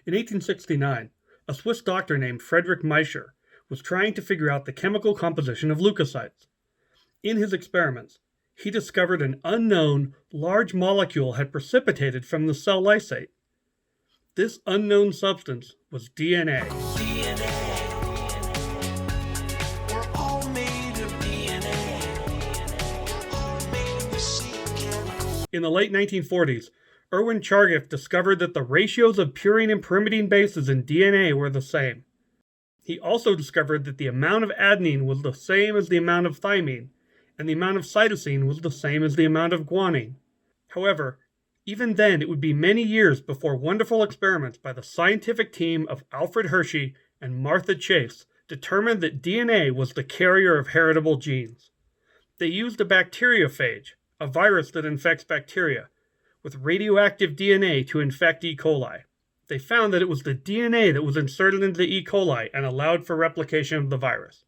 In 1869, a Swiss doctor named Friedrich Miescher was trying to figure out the chemical composition of leukocytes. In his experiments, he discovered an unknown large molecule had precipitated from the cell lysate. This unknown substance was DNA. In the late 1940s, Erwin Chargaff discovered that the ratios of purine and pyrimidine bases in DNA were the same. He also discovered that the amount of adenine was the same as the amount of thymine, and the amount of cytosine was the same as the amount of guanine. However, even then it would be many years before wonderful experiments by the scientific team of Alfred Hershey and Martha Chase determined that DNA was the carrier of heritable genes. They used a bacteriophage, a virus that infects bacteria, with radioactive DNA to infect E. coli. They found that it was the DNA that was inserted into the E. coli and allowed for replication of the virus.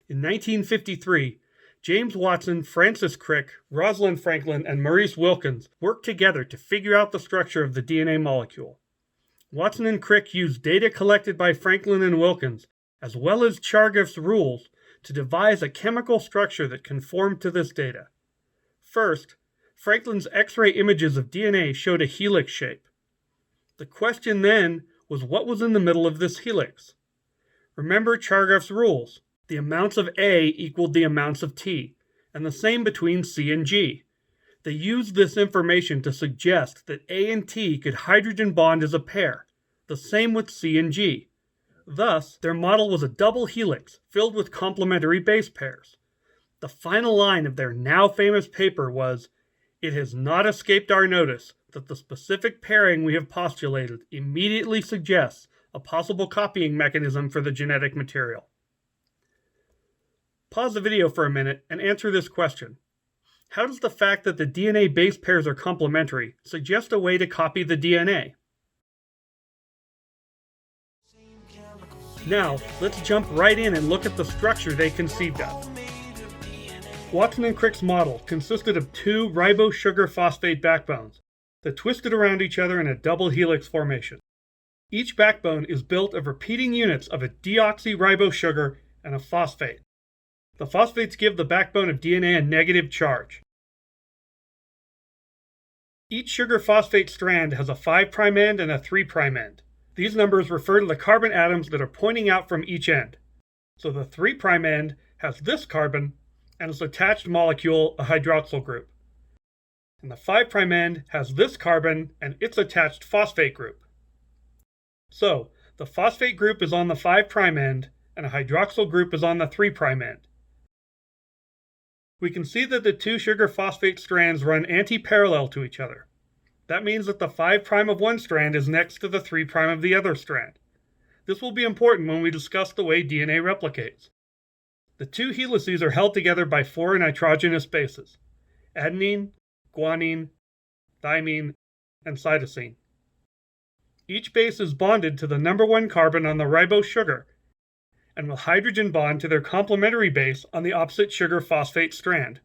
In 1953, James Watson, Francis Crick, Rosalind Franklin, and Maurice Wilkins worked together to figure out the structure of the DNA molecule. Watson and Crick used data collected by Franklin and Wilkins, as well as Chargaff's rules, to devise a chemical structure that conformed to this data. First, Franklin's X-ray images of DNA showed a helix shape. The question then was what was in the middle of this helix? Remember Chargaff's rules. The amounts of A equaled the amounts of T, and the same between C and G. They used this information to suggest that A and T could hydrogen bond as a pair, the same with C and G. Thus, their model was a double helix filled with complementary base pairs. The final line of their now famous paper was, "It has not escaped our notice that the specific pairing we have postulated immediately suggests a possible copying mechanism for the genetic material." Pause the video for a minute and answer this question. How does the fact that the DNA base pairs are complementary suggest a way to copy the DNA? Now, let's jump right in and look at the structure they conceived of. Watson and Crick's model consisted of two ribosugar phosphate backbones that twisted around each other in a double helix formation. Each backbone is built of repeating units of a deoxyribosugar and a phosphate. The phosphates give the backbone of DNA a negative charge. Each sugar phosphate strand has a 5' end and a 3' end. These numbers refer to the carbon atoms that are pointing out from each end. So the 3' end has this carbon and its attached molecule, a hydroxyl group. And the 5' end has this carbon and its attached phosphate group. So, the phosphate group is on the 5' end and a hydroxyl group is on the 3' end. We can see that the two sugar phosphate strands run anti-parallel to each other. That means that the 5' of one strand is next to the 3' of the other strand. This will be important when we discuss the way DNA replicates. The two helices are held together by 4 nitrogenous bases: adenine, guanine, thymine, and cytosine. Each base is bonded to the number 1 carbon on the ribose sugar, and will hydrogen bond to their complementary base on the opposite sugar phosphate strand.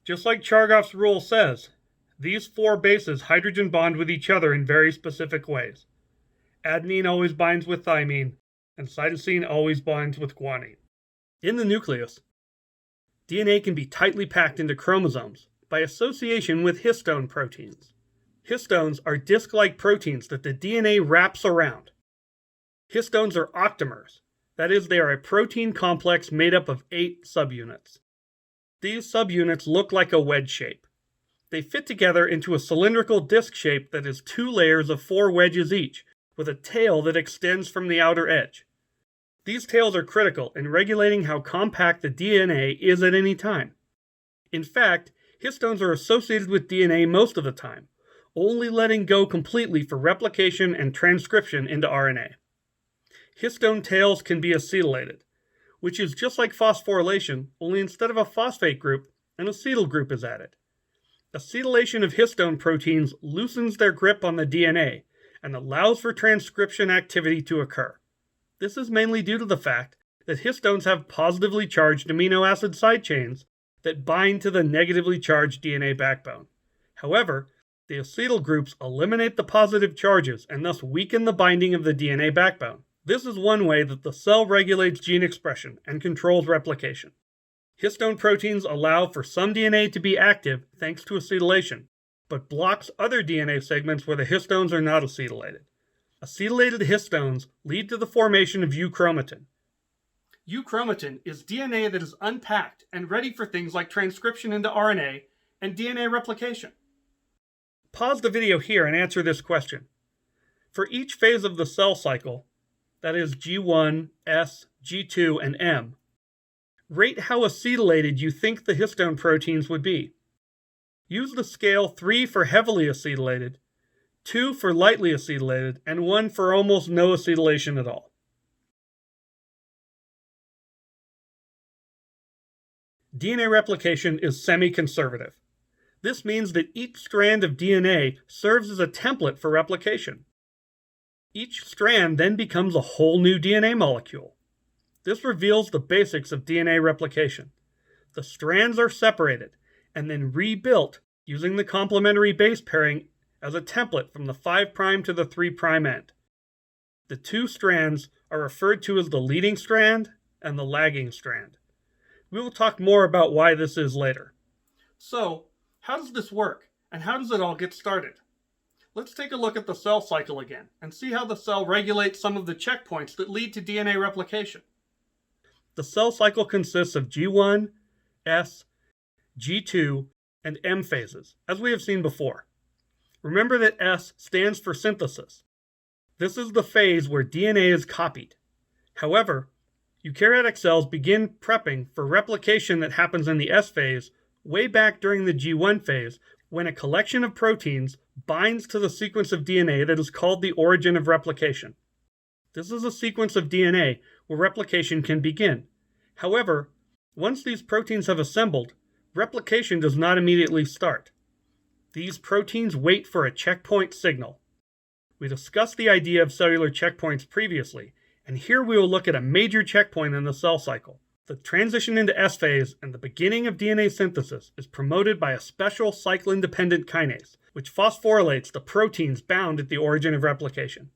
Just like Chargaff's rule says, these 4 bases hydrogen bond with each other in very specific ways. Adenine always binds with thymine, and cytosine always binds with guanine. In the nucleus, DNA can be tightly packed into chromosomes by association with histone proteins. Histones are disc-like proteins that the DNA wraps around. Histones are octamers. That is, they are a protein complex made up of 8 subunits. These subunits look like a wedge shape. They fit together into a cylindrical disc shape that is 2 layers of 4 wedges each, with a tail that extends from the outer edge. These tails are critical in regulating how compact the DNA is at any time. In fact, histones are associated with DNA most of the time, only letting go completely for replication and transcription into RNA. Histone tails can be acetylated, which is just like phosphorylation, only instead of a phosphate group, an acetyl group is added. Acetylation of histone proteins loosens their grip on the DNA and allows for transcription activity to occur. This is mainly due to the fact that histones have positively charged amino acid side chains that bind to the negatively charged DNA backbone. However, The acetyl groups eliminate the positive charges and thus weaken the binding of the DNA backbone. This is one way that the cell regulates gene expression and controls replication. Histone proteins allow for some DNA to be active thanks to acetylation, but blocks other DNA segments where the histones are not acetylated. Acetylated histones lead to the formation of euchromatin. Euchromatin is DNA that is unpacked and ready for things like transcription into RNA and DNA replication. Pause the video here and answer this question. For each phase of the cell cycle, that is G1, S, G2, and M, rate how acetylated you think the histone proteins would be. Use the scale 3 for heavily acetylated, 2 for lightly acetylated, and 1 for almost no acetylation at all. DNA replication is semi-conservative. This means that each strand of DNA serves as a template for replication. Each strand then becomes a whole new DNA molecule. This reveals the basics of DNA replication. The strands are separated and then rebuilt using the complementary base pairing as a template from the 5' to the 3' end. The two strands are referred to as the leading strand and the lagging strand. We will talk more about why this is later. So, how does this work, and how does it all get started? Let's take a look at the cell cycle again, and see how the cell regulates some of the checkpoints that lead to DNA replication. The cell cycle consists of G1, S, G2, and M phases, as we have seen before. Remember that S stands for synthesis. This is the phase where DNA is copied. However, eukaryotic cells begin prepping for replication that happens in the S phase way back during the G1 phase, when a collection of proteins binds to the sequence of DNA that is called the origin of replication. This is a sequence of DNA where replication can begin. However, once these proteins have assembled, replication does not immediately start. These proteins wait for a checkpoint signal. We discussed the idea of cellular checkpoints previously, and here we will look at a major checkpoint in the cell cycle. The transition into S phase and the beginning of DNA synthesis is promoted by a special cyclin-dependent kinase, which phosphorylates the proteins bound at the origin of replication.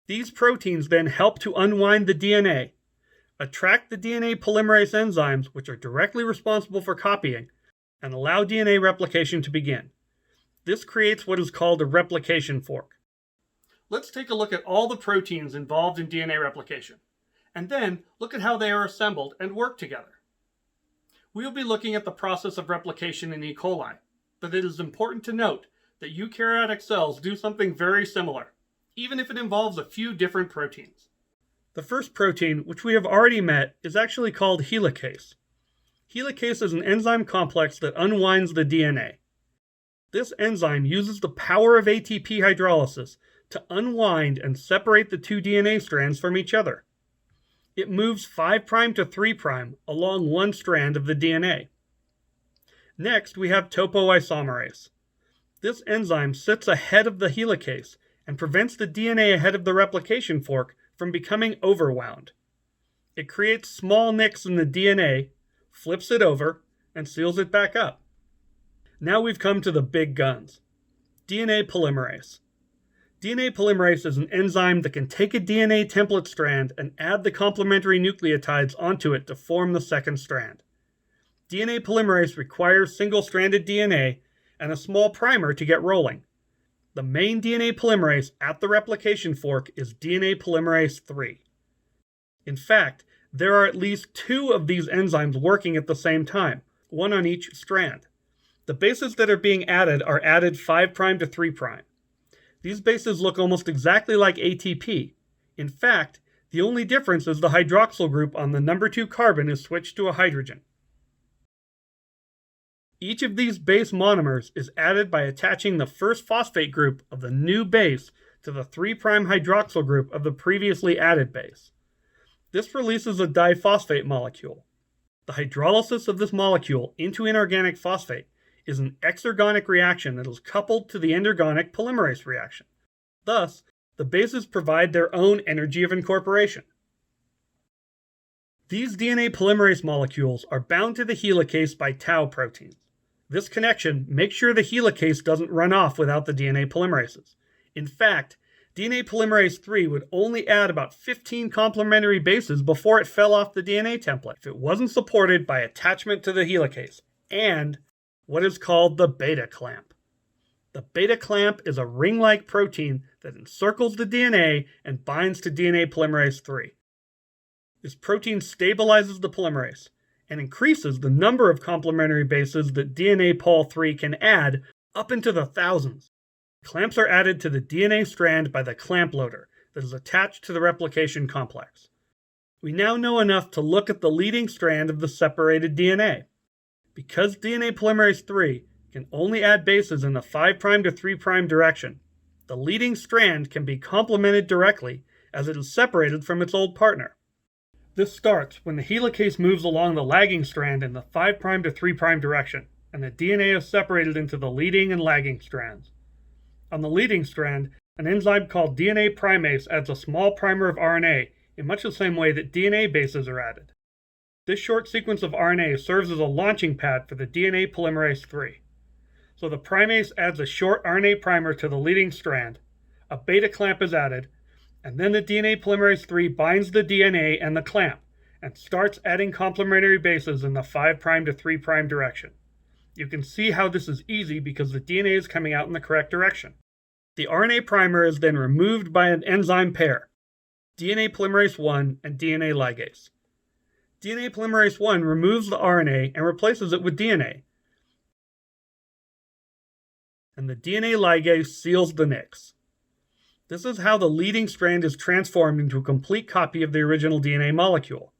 These proteins then help to unwind the DNA, attract the DNA polymerase enzymes, which are directly responsible for copying, and allow DNA replication to begin. This creates what is called a replication fork. Let's take a look at all the proteins involved in DNA replication, and then look at how they are assembled and work together. We will be looking at the process of replication in E. coli, but it is important to note that eukaryotic cells do something very similar, even if it involves a few different proteins. The first protein, which we have already met, is actually called helicase. Helicase is an enzyme complex that unwinds the DNA. This enzyme uses the power of ATP hydrolysis to unwind and separate the two DNA strands from each other. It moves 5' to 3' along one strand of the DNA. Next, we have topoisomerase. This enzyme sits ahead of the helicase and prevents the DNA ahead of the replication fork from becoming overwound. It creates small nicks in the DNA, flips it over, and seals it back up. Now we've come to the big guns. DNA polymerase. DNA polymerase is an enzyme that can take a DNA template strand and add the complementary nucleotides onto it to form the second strand. DNA polymerase requires single-stranded DNA and a small primer to get rolling. The main DNA polymerase at the replication fork is DNA polymerase III. In fact, there are at least 2 of these enzymes working at the same time, one on each strand. The bases that are being added are added 5' to 3'. These bases look almost exactly like ATP. In fact, the only difference is the hydroxyl group on the number 2 carbon is switched to a hydrogen. Each of these base monomers is added by attaching the first phosphate group of the new base to the 3' hydroxyl group of the previously added base. This releases a diphosphate molecule. The hydrolysis of this molecule into inorganic phosphate is an exergonic reaction that is coupled to the endergonic polymerase reaction. Thus, the bases provide their own energy of incorporation. These DNA polymerase molecules are bound to the helicase by tau proteins. This connection makes sure the helicase doesn't run off without the DNA polymerases. In fact, DNA polymerase III would only add about 15 complementary bases before it fell off the DNA template if it wasn't supported by attachment to the helicase and what is called the beta clamp. The beta clamp is a ring-like protein that encircles the DNA and binds to DNA polymerase III. This protein stabilizes the polymerase and increases the number of complementary bases that DNA Pol III can add up into the thousands. Clamps are added to the DNA strand by the clamp loader that is attached to the replication complex. We now know enough to look at the leading strand of the separated DNA. Because DNA polymerase III can only add bases in the 5' to 3' direction, the leading strand can be complemented directly as it is separated from its old partner. This starts when the helicase moves along the lagging strand in the 5' to 3' direction, and the DNA is separated into the leading and lagging strands. On the leading strand, an enzyme called DNA primase adds a small primer of RNA in much the same way that DNA bases are added. This short sequence of RNA serves as a launching pad for the DNA polymerase III. So the primase adds a short RNA primer to the leading strand, a beta clamp is added, and then the DNA polymerase III binds the DNA and the clamp and starts adding complementary bases in the 5' to 3' direction. You can see how this is easy because the DNA is coming out in the correct direction. The RNA primer is then removed by an enzyme pair, DNA polymerase I and DNA ligase. DNA polymerase I removes the RNA and replaces it with DNA, and the DNA ligase seals the NICs. This is how the leading strand is transformed into a complete copy of the original DNA molecule.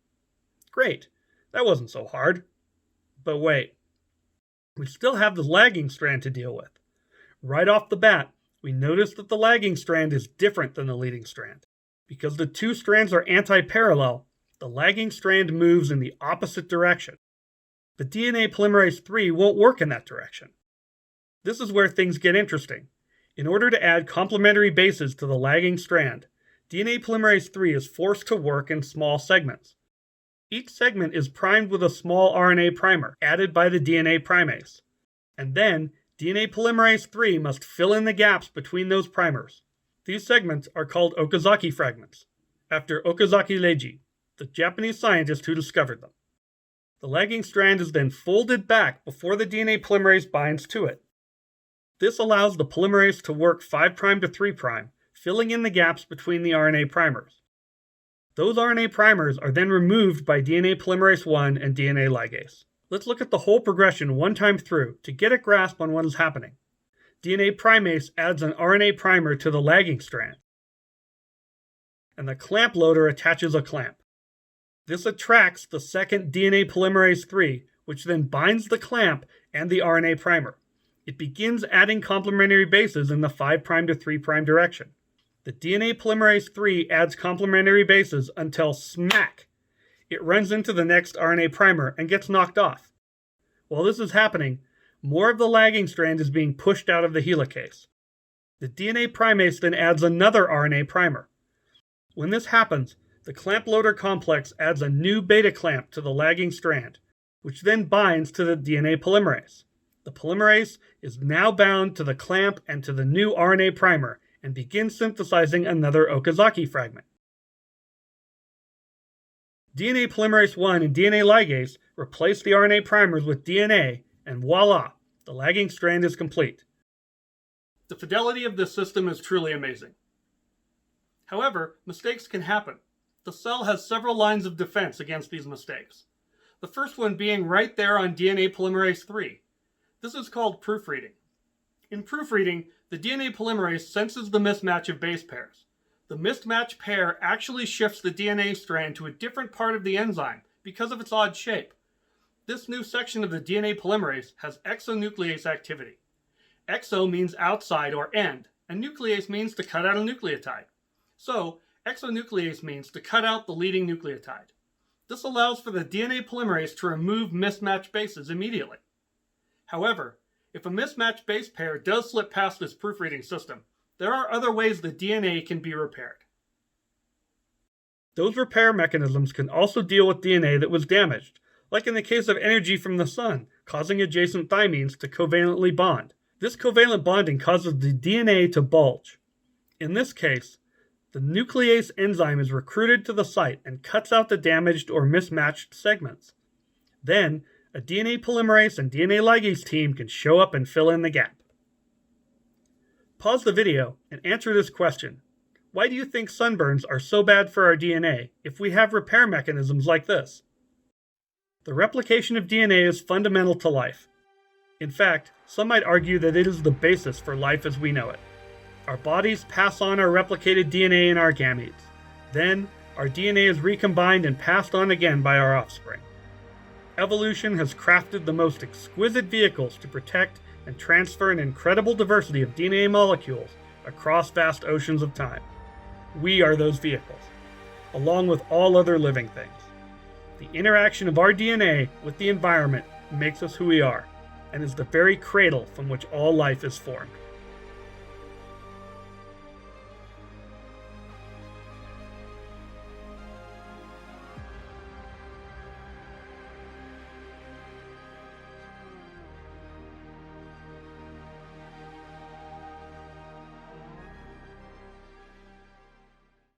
Great, that wasn't so hard. But wait, we still have the lagging strand to deal with. Right off the bat, we notice that the lagging strand is different than the leading strand. Because the two strands are anti-parallel, the lagging strand moves in the opposite direction. The DNA polymerase III won't work in that direction. This is where things get interesting. In order to add complementary bases to the lagging strand, DNA polymerase III is forced to work in small segments. Each segment is primed with a small RNA primer added by the DNA primase. And then, DNA polymerase III must fill in the gaps between those primers. These segments are called Okazaki fragments, after Okazaki Leiji, the Japanese scientist who discovered them. The lagging strand is then folded back before the DNA polymerase binds to it. This allows the polymerase to work 5' to 3', filling in the gaps between the RNA primers. Those RNA primers are then removed by DNA polymerase I and DNA ligase. Let's look at the whole progression one time through to get a grasp on what is happening. DNA primase adds an RNA primer to the lagging strand, and the clamp loader attaches a clamp. This attracts the second DNA polymerase III, which then binds the clamp and the RNA primer. It begins adding complementary bases in the 5' to 3' direction. The DNA polymerase III adds complementary bases until smack! It runs into the next RNA primer and gets knocked off. While this is happening, more of the lagging strand is being pushed out of the helicase. The DNA primase then adds another RNA primer. When this happens, the clamp loader complex adds a new beta clamp to the lagging strand, which then binds to the DNA polymerase. The polymerase is now bound to the clamp and to the new RNA primer and begins synthesizing another Okazaki fragment. DNA polymerase I and DNA ligase replace the RNA primers with DNA, and voila, the lagging strand is complete. The fidelity of this system is truly amazing. However, mistakes can happen. The cell has several lines of defense against these mistakes. The first one being right there on DNA polymerase III. This is called proofreading. In proofreading, the DNA polymerase senses the mismatch of base pairs. The mismatched pair actually shifts the DNA strand to a different part of the enzyme because of its odd shape. This new section of the DNA polymerase has exonuclease activity. Exo means outside or end, and nuclease means to cut out a nucleotide. So, exonuclease means to cut out the leading nucleotide. This allows for the DNA polymerase to remove mismatched bases immediately. However, if a mismatched base pair does slip past this proofreading system, there are other ways the DNA can be repaired. Those repair mechanisms can also deal with DNA that was damaged, like in the case of energy from the sun causing adjacent thymines to covalently bond. This covalent bonding causes the DNA to bulge. In this case, the nuclease enzyme is recruited to the site and cuts out the damaged or mismatched segments. Then, a DNA polymerase and DNA ligase team can show up and fill in the gap. Pause the video and answer this question. Why do you think sunburns are so bad for our DNA if we have repair mechanisms like this? The replication of DNA is fundamental to life. In fact, some might argue that it is the basis for life as we know it. Our bodies pass on our replicated DNA in our gametes. Then, our DNA is recombined and passed on again by our offspring. Evolution has crafted the most exquisite vehicles to protect and transfer an incredible diversity of DNA molecules across vast oceans of time. We are those vehicles, along with all other living things. The interaction of our DNA with the environment makes us who we are, and is the very cradle from which all life is formed.